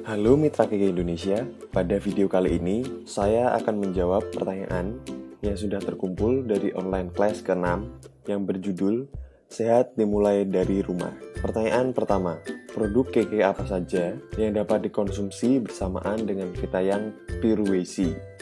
Halo Mitra KK Indonesia, pada video kali ini saya akan menjawab pertanyaan yang sudah terkumpul dari online class ke-6 yang berjudul Sehat Dimulai Dari Rumah. Pertanyaan pertama, produk KK apa saja yang dapat dikonsumsi bersamaan dengan Vitayang Purewesi?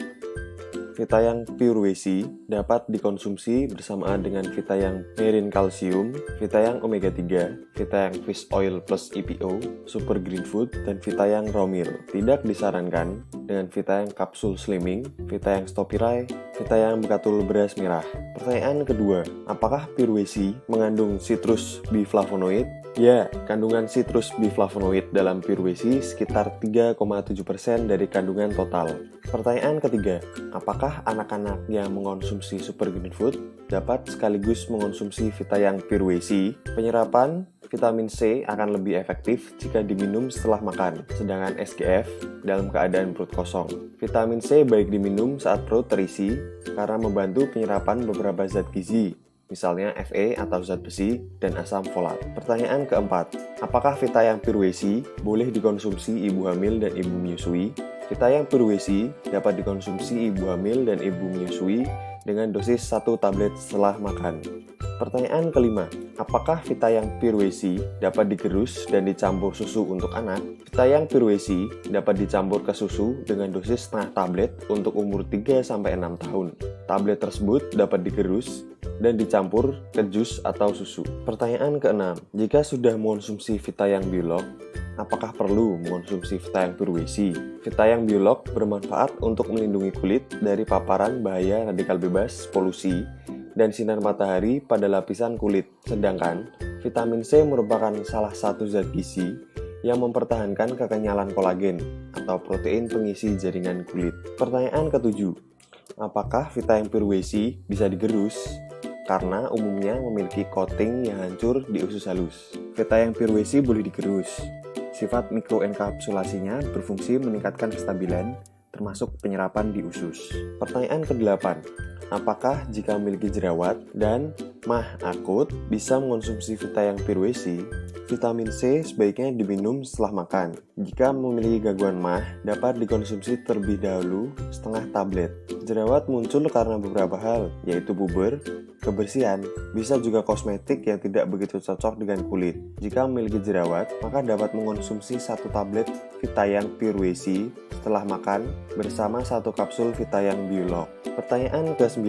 Vitayang Purewesi dapat dikonsumsi bersamaan dengan Vitayang Marine Calcium, Vitayang Omega 3, Vitayang Fish Oil plus EPO, Super Green Food, dan Vitayang Raw Meal. Tidak disarankan dengan Vitayang Kapsul Slimming, Vitayang Stopirai, Vitayang Bekatul Beras Merah. Pertanyaan kedua, apakah Purewesi mengandung citrus biflavonoid? Ya, kandungan citrus biflavonoid dalam Purewesi sekitar 3,7% dari kandungan total. Pertanyaan ketiga, apakah anak-anak yang mengonsumsi Super Green Food dapat sekaligus mengonsumsi Vitayang Purewesi? Penyerapan vitamin C akan lebih efektif jika diminum setelah makan, sedangkan SGF dalam keadaan perut kosong. Vitamin C baik diminum saat perut terisi karena membantu penyerapan beberapa zat gizi, misalnya Fe atau zat besi dan asam folat. Pertanyaan keempat, apakah Vitayang Purewesi boleh dikonsumsi ibu hamil dan ibu menyusui? Vitayang Purewesi dapat dikonsumsi ibu hamil dan ibu menyusui dengan dosis 1 tablet setelah makan. Pertanyaan kelima, apakah Vitayang Purewesi dapat digerus dan dicampur susu untuk anak? Vitayang Purewesi dapat dicampur ke susu dengan dosis setengah tablet untuk umur 3-6 tahun. Tablet tersebut dapat digerus dan dicampur ke jus atau susu. Pertanyaan keenam, jika sudah mengonsumsi Vitayang Biolog, apakah perlu mengonsumsi Vitayang Purewesi? Vitayang Biolog bermanfaat untuk melindungi kulit dari paparan bahaya radikal bebas, polusi, dan sinar matahari pada lapisan kulit. Sedangkan vitamin C merupakan salah satu zat gizi yang mempertahankan kekenyalan kolagen atau protein pengisi jaringan kulit. Pertanyaan ketujuh, apakah Vitayang Purewesi bisa digerus? Karena umumnya memiliki coating yang hancur di usus halus. Vitayang Purewesi boleh digerus. Sifat mikroenkapsulasinya berfungsi meningkatkan kestabilan, termasuk penyerapan di usus. Pertanyaan ke-8, apakah jika memiliki jerawat dan mah akut bisa mengonsumsi Vitayang Purewesi? Vitamin C sebaiknya diminum setelah makan. Jika memiliki gangguan mah, dapat dikonsumsi terlebih dahulu setengah tablet. Jerawat muncul karena beberapa hal, yaitu puber, kebersihan, bisa juga kosmetik yang tidak begitu cocok dengan kulit. Jika memiliki jerawat, maka dapat mengonsumsi 1 tablet Vitayang Purewesi setelah makan bersama 1 kapsul Vitayang Biolog. Pertanyaan ke-9,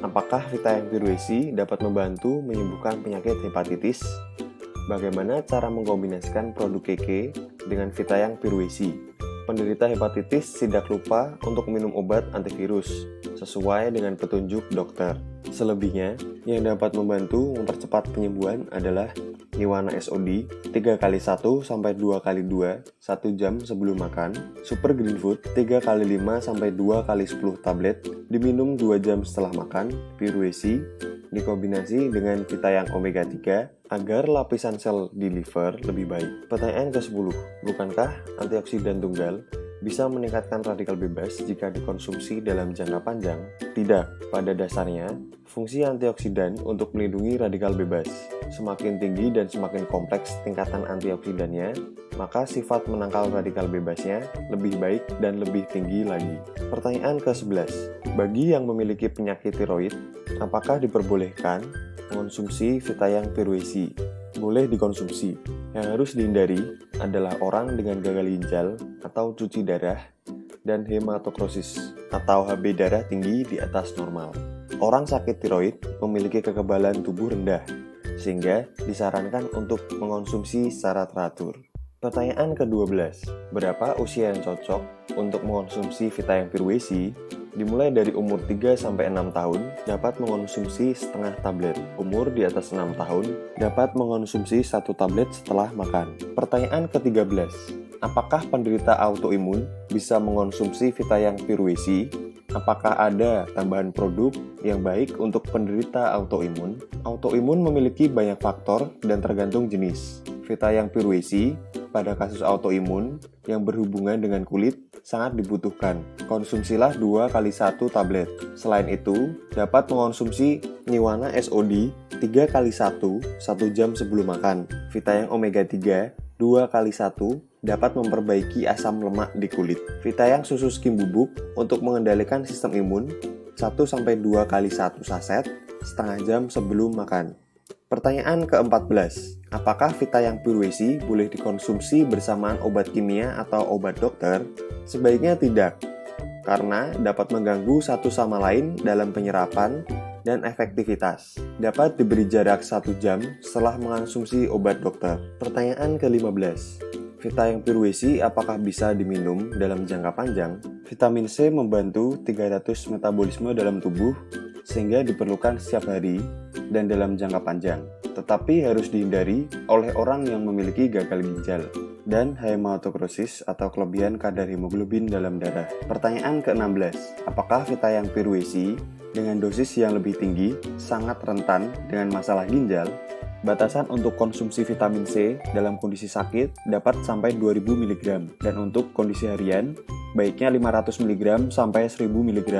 apakah Vitayang Purewesi dapat membantu menyembuhkan penyakit hepatitis? Bagaimana cara mengkombinasikan produk KK dengan Vitayang Purewesi? Penderita hepatitis tidak lupa untuk minum obat antivirus sesuai dengan petunjuk dokter. Selebihnya, yang dapat membantu mempercepat penyembuhan adalah Niwana SOD 3x1 sampai 2x2 1 jam sebelum makan, Super Green Food 3x5 sampai 2x10 tablet diminum 2 jam setelah makan, Purewesi dikombinasi dengan Vitayang Omega 3 agar lapisan sel di liver lebih baik. Pertanyaan ke-10, bukankah antioksidan tunggal bisa meningkatkan radikal bebas jika dikonsumsi dalam jangka panjang? Tidak, pada dasarnya, fungsi antioksidan untuk melindungi radikal bebas. Semakin tinggi dan semakin kompleks tingkatan antioksidannya, maka sifat menangkal radikal bebasnya lebih baik dan lebih tinggi lagi. Pertanyaan ke-11, bagi yang memiliki penyakit tiroid, apakah diperbolehkan mengonsumsi Vitayang Purewesi? Boleh dikonsumsi. Yang harus dihindari adalah orang dengan gagal ginjal atau cuci darah dan hematokrosis atau HB darah tinggi di atas normal. Orang sakit tiroid memiliki kekebalan tubuh rendah, sehingga disarankan untuk mengonsumsi secara teratur. Pertanyaan ke-12, berapa usia yang cocok untuk mengonsumsi Vitayang Purewesi? Dimulai dari umur 3-6 tahun, dapat mengonsumsi setengah tablet. Umur di atas 6 tahun, dapat mengonsumsi 1 tablet setelah makan. Pertanyaan ke-13, apakah penderita autoimun bisa mengonsumsi Vitayang Purewesi? Apakah ada tambahan produk yang baik untuk penderita autoimun? Autoimun memiliki banyak faktor dan tergantung jenis. Vitayang Purewesi pada kasus autoimun yang berhubungan dengan kulit sangat dibutuhkan. Konsumsilah 2x1 tablet. Selain itu, dapat mengonsumsi Niwana SOD 3x1 1 jam sebelum makan. Vitayang Omega 3 2x1 dapat memperbaiki asam lemak di kulit. Vitayang susu skim bubuk untuk mengendalikan sistem imun 1-2 kali 1 saset setengah jam sebelum makan. Pertanyaan ke-14. Apakah Vitayang Purwesi boleh dikonsumsi bersamaan obat kimia atau obat dokter? Sebaiknya tidak, karena dapat mengganggu satu sama lain dalam penyerapan dan efektivitas. Dapat diberi jarak 1 jam setelah mengonsumsi obat dokter. Pertanyaan ke-15. Vitayang Purwesi apakah bisa diminum dalam jangka panjang? Vitamin C membantu 300 metabolisme dalam tubuh sehingga diperlukan setiap hari dan dalam jangka panjang. Tetapi harus dihindari oleh orang yang memiliki gagal ginjal dan hematokrosis atau kelebihan kadar hemoglobin dalam darah. Pertanyaan ke-16. Apakah Vitayang Purwesi dengan dosis yang lebih tinggi sangat rentan dengan masalah ginjal? Batasan untuk konsumsi vitamin C dalam kondisi sakit dapat sampai 2000 mg dan untuk kondisi harian baiknya 500 mg sampai 1000 mg.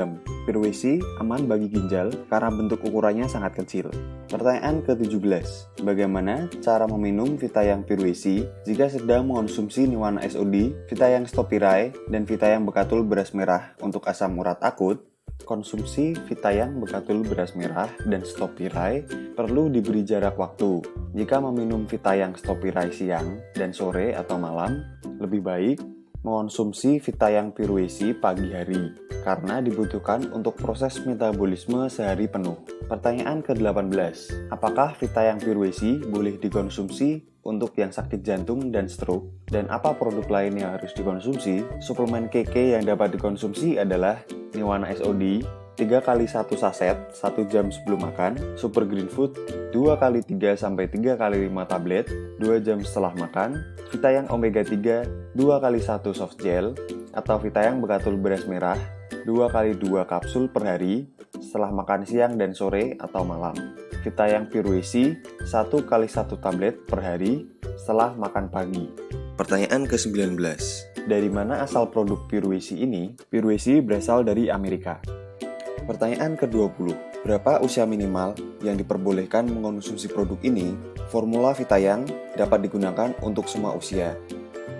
Purwesi aman bagi ginjal karena bentuk ukurannya sangat kecil. Pertanyaan ke-17. Bagaimana cara meminum Vitayang Purwesi jika sedang mengonsumsi Niwana SOD, Vitayang Stopirai, dan Vitayang Bekatul beras merah untuk asam urat akut? Konsumsi Vitayang Bekatul beras merah dan Stopirai perlu diberi jarak waktu. Jika meminum Vitayang Stopirai siang dan sore atau malam, lebih baik mengonsumsi Vitayang Purwesi pagi hari karena dibutuhkan untuk proses metabolisme sehari penuh. Pertanyaan ke-18. Apakah Vitayang Purwesi boleh dikonsumsi untuk yang sakit jantung dan stroke? Dan apa produk lain yang harus dikonsumsi? Suplemen KK yang dapat dikonsumsi adalah Niwana SOD 3 kali 1 saset 1 jam sebelum makan, Super Green Food 2 kali 3 sampai 3 kali 5 tablet 2 jam setelah makan, Vitayang Omega 3 2 kali 1 soft gel atau Vitayang Bekatul beras merah 2 kali 2 kapsul per hari setelah makan siang dan sore atau malam. Vitayang Purwesi 1 kali 1 tablet per hari setelah makan pagi. Pertanyaan ke-19. Dari mana asal produk Purwesi ini? Purwesi berasal dari Amerika. Pertanyaan ke-20. Berapa usia minimal yang diperbolehkan mengonsumsi produk ini? Formula Vitayang dapat digunakan untuk semua usia.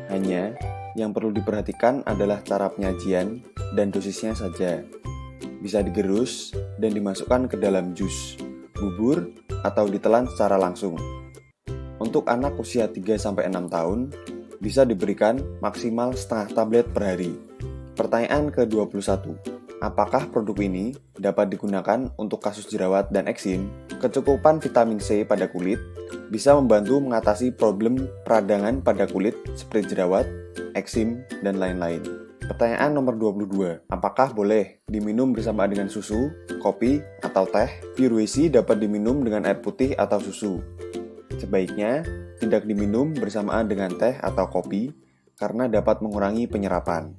Hanya yang perlu diperhatikan adalah cara penyajian dan dosisnya saja. Bisa digerus dan dimasukkan ke dalam jus, bubur, atau ditelan secara langsung. Untuk anak usia 3-6 tahun, bisa diberikan maksimal setengah tablet per hari. Pertanyaan ke-21. Apakah produk ini dapat digunakan untuk kasus jerawat dan eksim? Kecukupan vitamin C pada kulit bisa membantu mengatasi problem peradangan pada kulit seperti jerawat, eksim, dan lain-lain. Pertanyaan nomor 22. Apakah boleh diminum bersama dengan susu, kopi, atau teh? Purwesi dapat diminum dengan air putih atau susu. Sebaiknya tidak diminum bersamaan dengan teh atau kopi karena dapat mengurangi penyerapan.